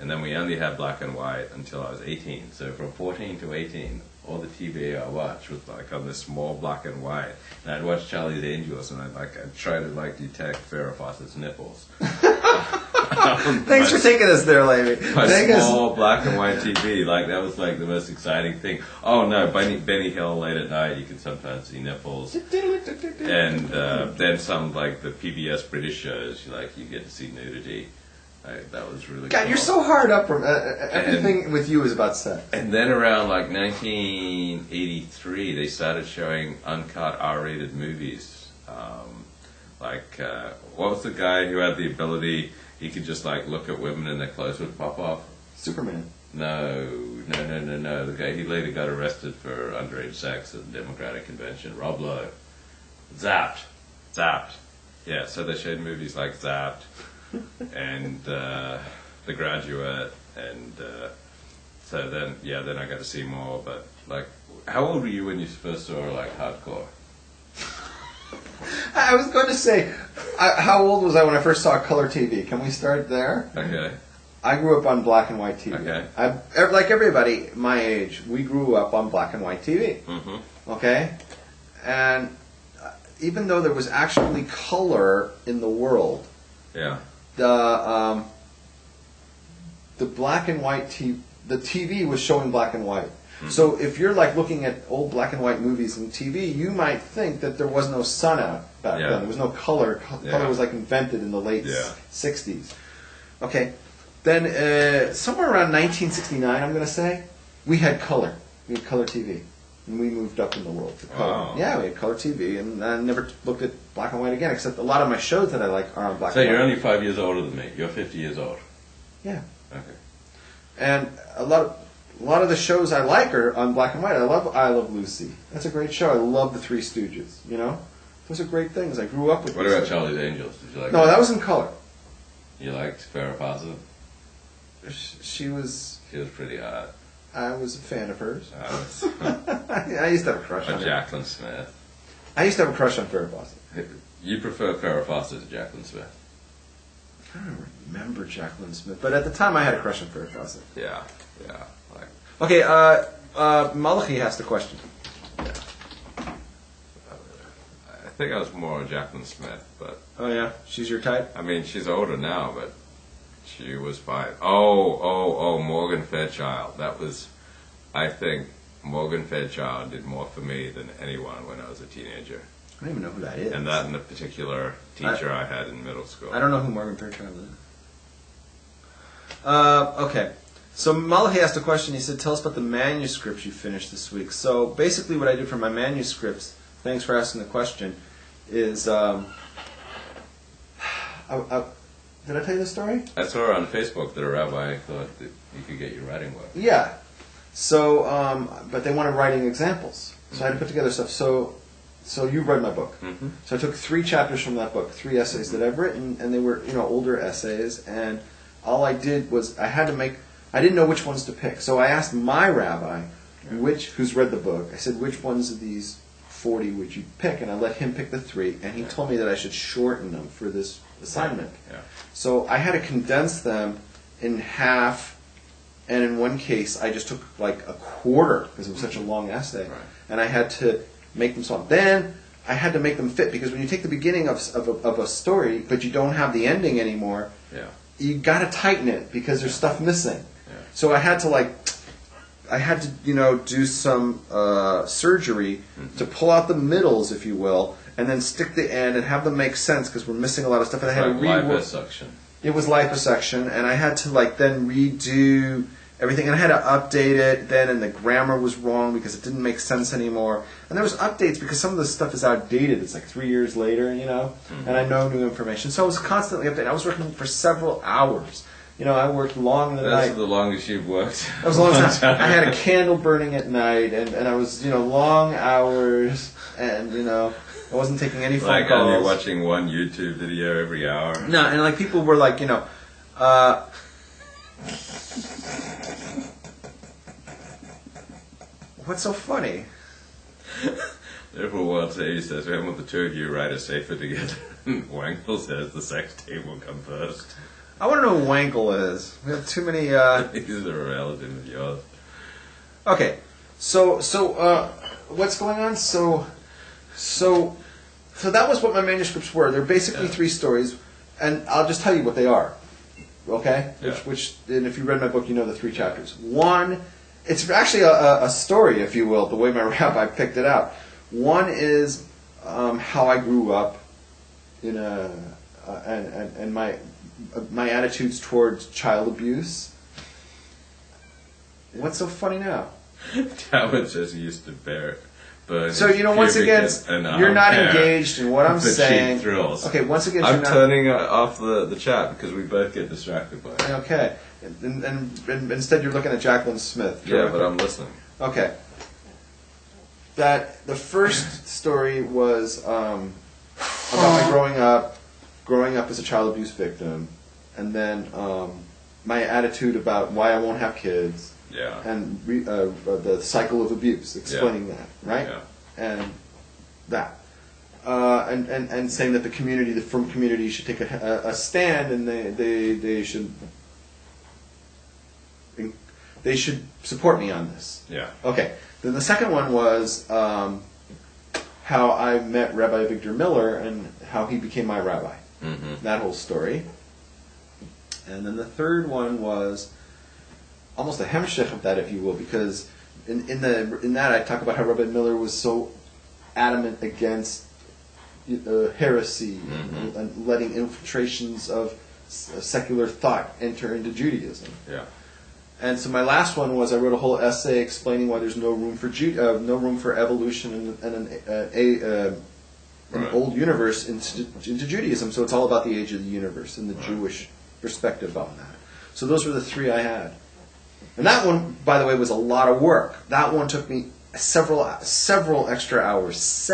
And then we only had black and white until I was 18. So from 14 to 18, all the TV I watched was like on this small black and white. And I'd watch Charlie's Angels, and I'd try to like detect Farrah Fawcett's nipples. Thanks for taking us there, Levy. My small black and white TV, like that was like the most exciting thing. Oh no, Benny Hill late at night, you could sometimes see nipples. And then some like the PBS British shows, like you get to see nudity. That was really God, cool. you're so hard up. Everything with you is about sex. And then around like 1983, they started showing uncut R-rated movies. What was the guy who had the ability? He could just like look at women and their clothes would pop off. Superman. No. The guy, he later got arrested for underage sex at the Democratic Convention. Rob Lowe. Zapped. Yeah, so they showed movies like Zapped and The Graduate, and so then I got to see more. But like, how old were you when you first saw like hardcore? I was going to say, how old was I when I first saw color TV? Can we start there? Okay. I grew up on black and white TV. Okay. Like everybody my age, we grew up on black and white TV. Mm-hmm. Okay? And even though there was actually color in the world, yeah, the black and white the TV was showing black and white. Mm-hmm. So if you're like looking at old black and white movies and TV, you might think that there was no sun out back then. There was no color. Color was like invented in the late 60s. Okay. Then somewhere around 1969, I'm going to say, we had color. We had color TV. And we moved up in the world to color. Wow. Yeah, we had color TV, and I never looked at black and white again, except a lot of my shows that I like are on black and white. So you're only 5 years older than me. You're 50 years old. Yeah. Okay. And a lot of the shows I like are on black and white. I love Lucy. That's a great show. I love the Three Stooges. You know, those are great things. I grew up with. What about Charlie's Angels? Did you like? No, that was in color. You liked Farrah Fawcett? She was pretty hot. I was a fan of hers. I used to have a crush on her. Jacqueline Smith. I used to have a crush on Farrah Fawcett. You prefer Farrah Fawcett to Jacqueline Smith? I don't remember Jacqueline Smith, but at the time I had a crush on Farrah Fawcett. Yeah. Okay, Malachi has the question. Yeah. I think I was more Jacqueline Smith, but... Oh yeah? She's your type? I mean, she's older now, but she was fine. Oh, Morgan Fairchild. That was... I think Morgan Fairchild did more for me than anyone when I was a teenager. I don't even know who that is. And that and the particular teacher I had in middle school. I don't know who Morgan Fairchild is. Okay. So Malachi asked a question. He said, tell us about the manuscripts you finished this week. So basically what I did for my manuscripts, thanks for asking the question, is... did I tell you the story? I saw on Facebook that a rabbi thought that you could get your writing work. Yeah. So, but they wanted writing examples. So I had to put together stuff. So you read my book. Mm-hmm. So I took 3 chapters from that book, 3 essays that I've written, and they were, older essays. And all I did was I didn't know which ones to pick. So I asked my rabbi, who's read the book, I said, which ones of these 40 would you pick? And I let him pick the 3, and he told me that I should shorten them for this assignment. Yeah. So I had to condense them in half, and in one case I just took like a quarter because it was such a long essay, and I had to make them small. Then I had to make them fit, because when you take the beginning of a story but you don't have the ending anymore, you got to tighten it because there's stuff missing. So I had to do some surgery to pull out the middles, if you will, and then stick the end and have them make sense because we're missing a lot of stuff. And I had to liposuction. It was liposuction, and I had to then redo everything, and I had to update it then, and the grammar was wrong because it didn't make sense anymore. And there was updates because some of the stuff is outdated. It's like 3 years later, and I know new information. So I was constantly updating. I was working for several hours. I worked long in the night. That's the longest you've worked. That was a long time. I had a candle burning at night, and I was, long hours, and, I wasn't taking any phone calls. Like, you're watching one YouTube video every hour. No, and people were like, what's so funny? Therefore, World Series says, when the two of you write a safer together, Wangle says the sex tape will come first. I want to know who Wankel is. We have too many. He's a relative of yours. Okay, so what's going on? So that was what my manuscripts were. They're basically 3 stories, and I'll just tell you what they are. Okay, Yeah. which and if you read my book, you know the 3 chapters. One, it's actually a story, if you will, the way my rabbi picked it out. One is how I grew up in and my attitudes towards child abuse. What's so funny now? That was just used to bear. But So once again, you're not engaged in what I'm saying. Thrills. Okay, once again, I'm you're not turning off the chat because we both get distracted by it. okay, and instead you're looking at Jacqueline Smith. Yeah, but I'm listening. Okay. That the first story was about my growing up as a child abuse victim, and then my attitude about why I won't have kids. Yeah. And the cycle of abuse, explaining that, right? Yeah. And that, and saying that the frum community should take a stand, and they should support me on this. Yeah. Okay. Then the second one was how I met Rabbi Victor Miller and how he became my rabbi. Mm-hmm. That whole story. And then the third one was almost a hemshech of that, if you will, because in that I talk about how Rabbi Miller was so adamant against heresy and letting infiltrations of secular thought enter into Judaism. Yeah. And so my last one was I wrote a whole essay explaining why there's no room for no room for evolution and an old universe into Judaism. So it's all about the age of the universe and the Jewish perspective on that. So those were the 3 I had. And that one, by the way, was a lot of work. That one took me several extra hours,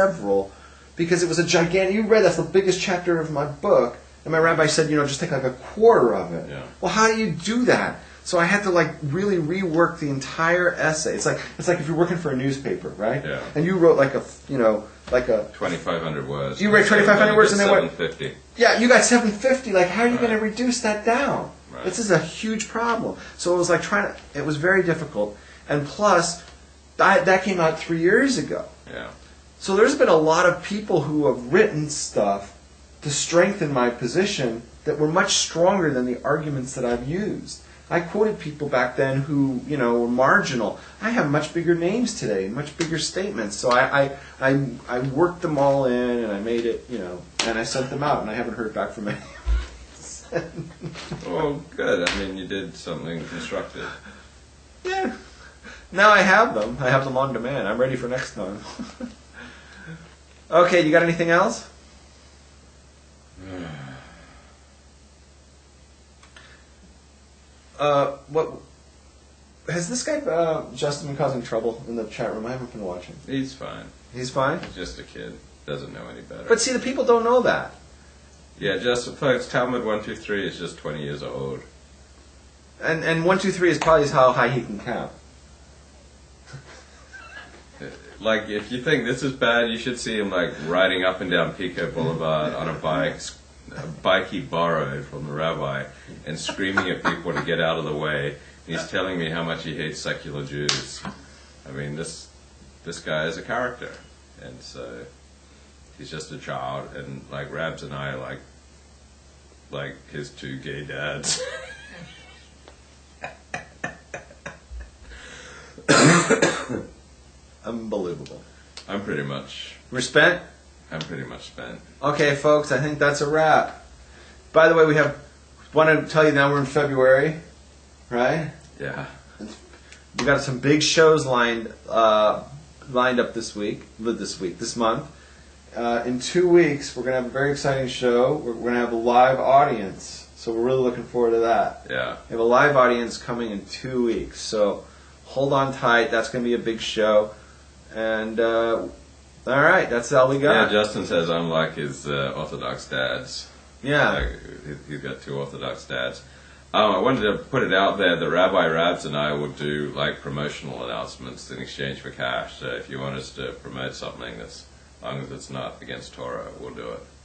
because it was a gigantic. You read that's the biggest chapter of my book, and my rabbi said, just take like a quarter of it. Yeah. Well, how do you do that? So I had to really rework the entire essay. It's like if you're working for a newspaper, right? Yeah. And you wrote like a 2,500 words. You write 2,500 words, and then what? 750. Yeah, you got 750. Like, how are you going to reduce that down? Right. This is a huge problem. So it was like it was very difficult. And plus, that came out 3 years ago. Yeah. So there's been a lot of people who have written stuff to strengthen my position that were much stronger than the arguments that I've used. I quoted people back then who, were marginal. I have much bigger names today, much bigger statements. So I worked them all in, and I made it, and I sent them out, and I haven't heard back from anyone. Oh, good. I mean, you did something constructive. Yeah. Now I have them. I have them on demand. I'm ready for next time. Okay, you got anything else? What has this guy Justin been causing trouble in the chat room? I haven't been watching. He's fine. He's fine? He's just a kid. Doesn't know any better. But see, the people don't know that. Yeah, just folks, Talmud 123 is just 20 years old. And 1, 2, 3 is probably how high he can count. Like, if you think this is bad, you should see him, riding up and down Pico Boulevard on a bike he borrowed from the rabbi, and screaming at people to get out of the way. And he's telling me how much he hates secular Jews. I mean, this guy is a character. And so, he's just a child, and, Rabs and I are like his 2 gay dads. Unbelievable. I'm pretty much spent? spent. Okay, folks, I think that's a wrap. By the way, want to tell you now we're in February, right? Yeah. We got some big shows lined up this month. In 2 weeks, we're going to have a very exciting show. We're going to have a live audience, so we're really looking forward to that. Yeah. We have a live audience coming in 2 weeks, so hold on tight. That's going to be a big show. And, all right, that's all we got. Yeah, Justin says unlike his Orthodox dads. Yeah. He's got 2 Orthodox dads. I wanted to put it out there that Rabbi Rabs and I will do promotional announcements in exchange for cash. So if you want us to promote something, as long as it's not against Torah, we'll do it.